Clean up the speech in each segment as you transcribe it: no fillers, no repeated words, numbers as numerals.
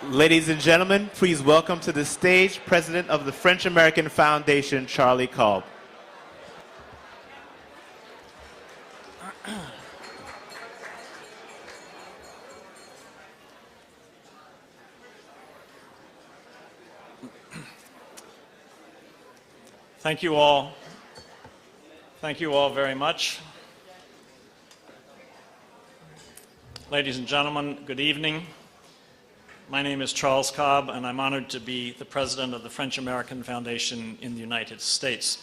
Ladies and gentlemen, please welcome to the stage President of the French-American Foundation, Charlie Kolb. Thank you all. Thank you all very much. Ladies and gentlemen, good evening. My name is Charles Kolb, and I'm honored to be the president of the French-American Foundation in the United States.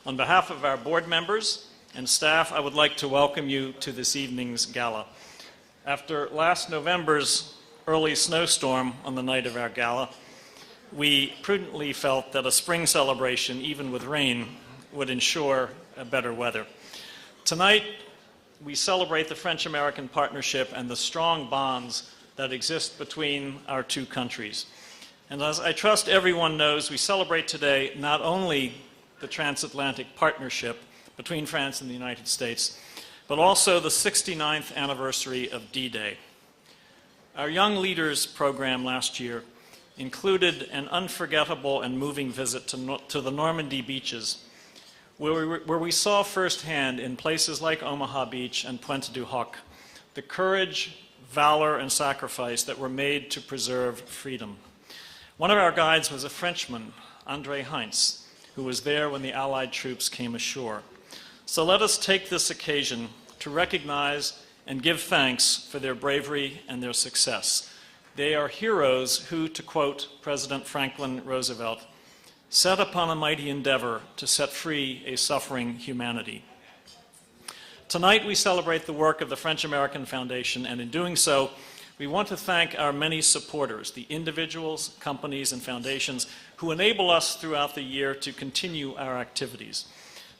On behalf of our board members and staff, I would like to welcome you to this evening's gala. After last November's early snowstorm on the night of our gala, we prudently felt that a spring celebration, even with rain, would ensure better weather. Tonight, we celebrate the French-American partnership and the strong bonds that exist between our two countries. And as I trust everyone knows, we celebrate today not only the transatlantic partnership between France and the United States, but also the 69th anniversary of D-Day. Our Young Leaders program last year included an unforgettable and moving visit to the Normandy beaches, where we saw firsthand in places like Omaha Beach and Pointe du Hoc the courage, valor, and sacrifice that were made to preserve freedom. One of our guides was a Frenchman, André Heinz, who was there when the Allied troops came ashore. So let us take this occasion to recognize and give thanks for their bravery and their success. They are heroes who, to quote President Franklin Roosevelt, set upon a mighty endeavor to set free a suffering humanity. Tonight we celebrate the work of the French-American Foundation, and in doing so, we want to thank our many supporters, the individuals, companies, and foundations who enable us throughout the year to continue our activities.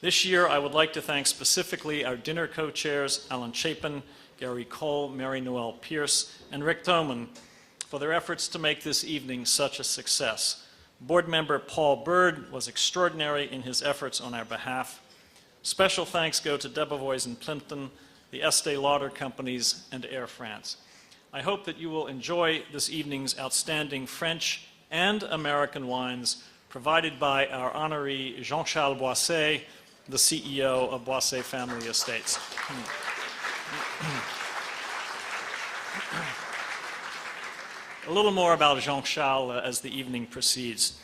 This year, I would like to thank specifically our dinner co-chairs, Alan Chapin, Gary Cole, Mary Noel Pierce, and Rick Thoman, for their efforts to make this evening such a success. Board member Paul Bird was extraordinary in his efforts on our behalf. Special thanks go to Debevoise and Plimpton, the Estee Lauder companies, and Air France. I hope that you will enjoy this evening's outstanding French and American wines provided by our honoree Jean-Charles Boisset, the CEO of Boisset Family Estates. A little more about Jean-Charles as the evening proceeds.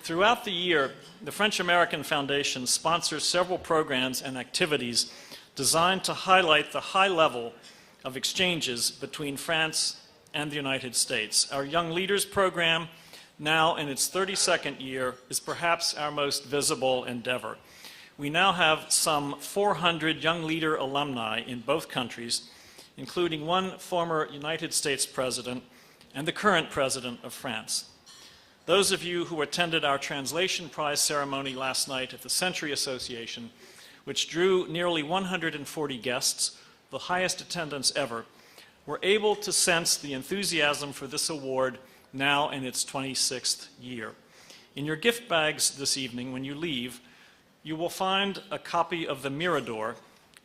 Throughout the year, the French-American Foundation sponsors several programs and activities designed to highlight the high level of exchanges between France and the United States. Our Young Leaders program, now in its 32nd year, is perhaps our most visible endeavor. We now have some 400 Young Leader alumni in both countries, including one former United States president and the current president of France. Those of you who attended our Translation Prize ceremony last night at the Century Association, which drew nearly 140 guests, the highest attendance ever, were able to sense the enthusiasm for this award now in its 26th year. In your gift bags this evening, when you leave, you will find a copy of The Mirador,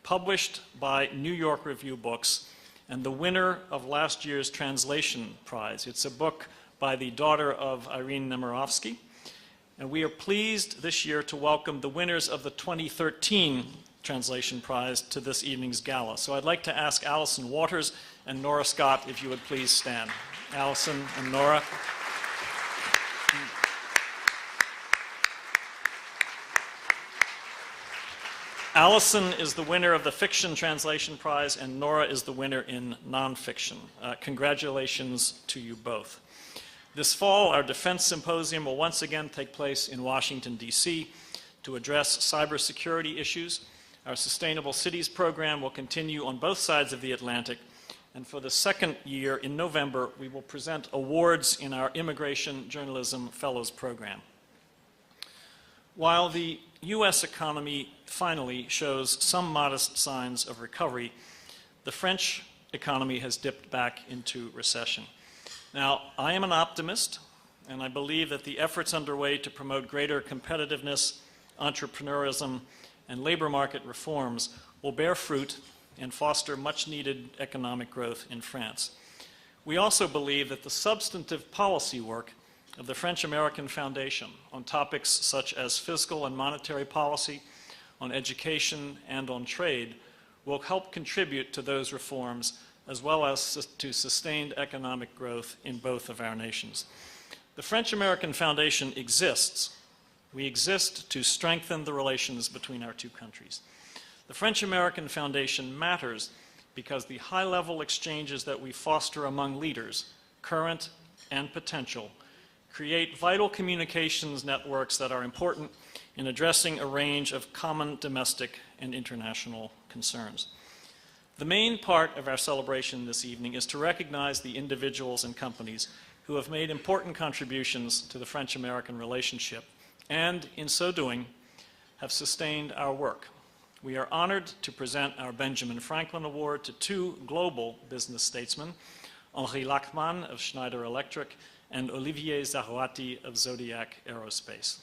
published by New York Review Books, and the winner of last year's Translation Prize. It's a book by the daughter of Irene Nemirovsky, and we are pleased this year to welcome the winners of the 2013 Translation Prize to this evening's gala. So I'd like to ask Alison Waters and Nora Scott if you would please stand. Alison and Nora. Alison is the winner of the Fiction Translation Prize, and Nora is the winner in Nonfiction. Congratulations to you both. This fall, our Defense Symposium will once again take place in Washington, D.C. to address cybersecurity issues. Our Sustainable Cities program will continue on both sides of the Atlantic, and for the second year in November, we will present awards in our Immigration Journalism Fellows program. While the U.S. economy finally shows some modest signs of recovery, the French economy has dipped back into recession. Now, I am an optimist, and I believe that the efforts underway to promote greater competitiveness, entrepreneurism, and labor market reforms will bear fruit and foster much-needed economic growth in France. We also believe that the substantive policy work of the French-American Foundation on topics such as fiscal and monetary policy, on education, and on trade will help contribute to those reforms as well as to sustained economic growth in both of our nations. The French-American Foundation exists. We exist to strengthen the relations between our two countries. The French-American Foundation matters because the high-level exchanges that we foster among leaders, current and potential, create vital communications networks that are important in addressing a range of common domestic and international concerns. The main part of our celebration this evening is to recognize the individuals and companies who have made important contributions to the French-American relationship and, in so doing, have sustained our work. We are honored to present our Benjamin Franklin Award to two global business statesmen, Henri Lachmann of Schneider Electric and Olivier Zarouati of Zodiac Aerospace.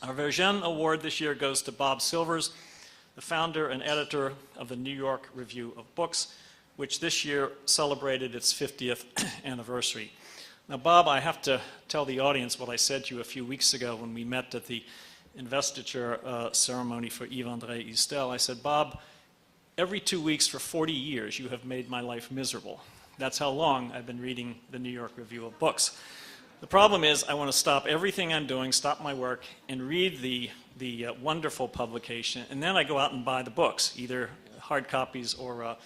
Our Vergennes Award this year goes to Bob Silvers, the founder and editor of the New York Review of Books, which this year celebrated its 50th anniversary. Now, Bob, I have to tell the audience what I said to you a few weeks ago when we met at the investiture ceremony for Yves-André Istel. I said, Bob, every 2 weeks for 40 years you have made my life miserable. That's how long I've been reading the New York Review of Books. The problem is I want to stop everything I'm doing, stop my work, and read the wonderful publication, and then I go out and buy the books, either hard copies or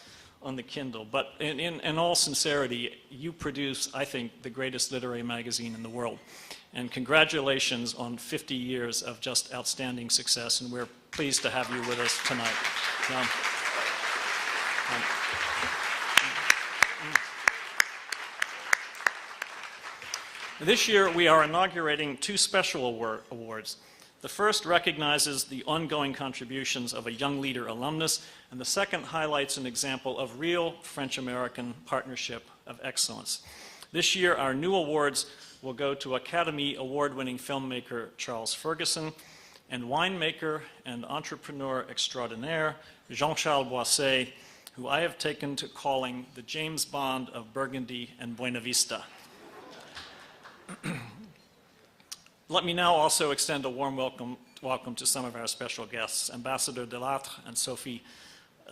on the Kindle. But in all sincerity, you produce, I think, the greatest literary magazine in the world. And congratulations on 50 years of just outstanding success, and we're pleased to have you with us tonight. This year, we are inaugurating two special awards. The first recognizes the ongoing contributions of a Young Leader alumnus, and the second highlights an example of real French-American partnership of excellence. This year, our new awards will go to Academy Award-winning filmmaker Charles Ferguson and winemaker and entrepreneur extraordinaire Jean-Charles Boisset, who I have taken to calling the James Bond of Burgundy and Buena Vista. Let me now also extend a warm welcome to some of our special guests. Ambassador Delattre and Sophie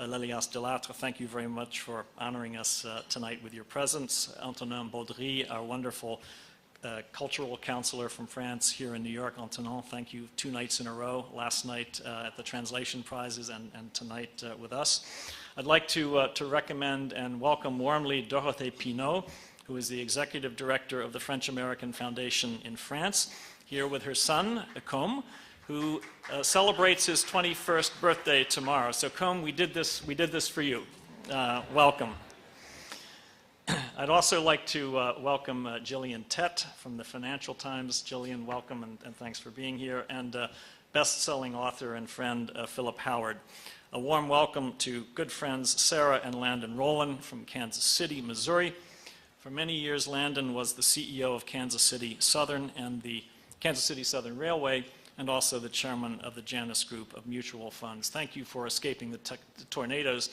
Lelias Delattre, thank you very much for honoring us tonight with your presence. Antonin Baudry, our wonderful cultural counselor from France here in New York. Antonin, thank you 2 nights in a row, last night at the translation prizes and tonight with us. I'd like to recommend and welcome warmly Dorothée Pinault, who is the executive director of the French-American Foundation in France, here with her son, Combe, who celebrates his 21st birthday tomorrow. So Combe, we did this for you. Welcome. I'd also like to welcome Gillian Tett from the Financial Times. Gillian, welcome and thanks for being here. And best-selling author and friend Philip Howard. A warm welcome to good friends Sarah and Landon Rowland from Kansas City, Missouri. For many years, Landon was the CEO of Kansas City Southern and the Kansas City Southern Railway, and also the chairman of the Janus Group of Mutual Funds. Thank you for escaping the tornadoes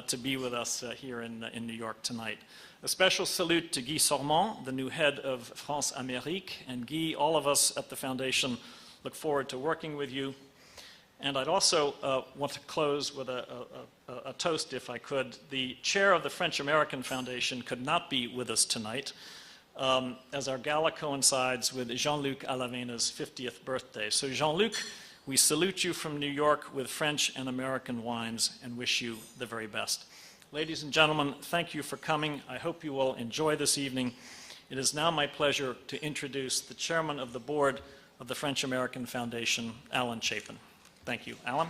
to be with us here in New York tonight. A special salute to Guy Sormand, the new head of France Amérique. And Guy, all of us at the Foundation look forward to working with you. And I'd also want to close with a toast, if I could. The chair of the French-American Foundation could not be with us tonight, as our gala coincides with Jean-Luc Alavena's 50th birthday. So Jean-Luc, we salute you from New York with French and American wines and wish you the very best. Ladies and gentlemen, thank you for coming. I hope you will enjoy this evening. It is now my pleasure to introduce the chairman of the board of the French-American Foundation, Alan Chapin. Thank you. Alan?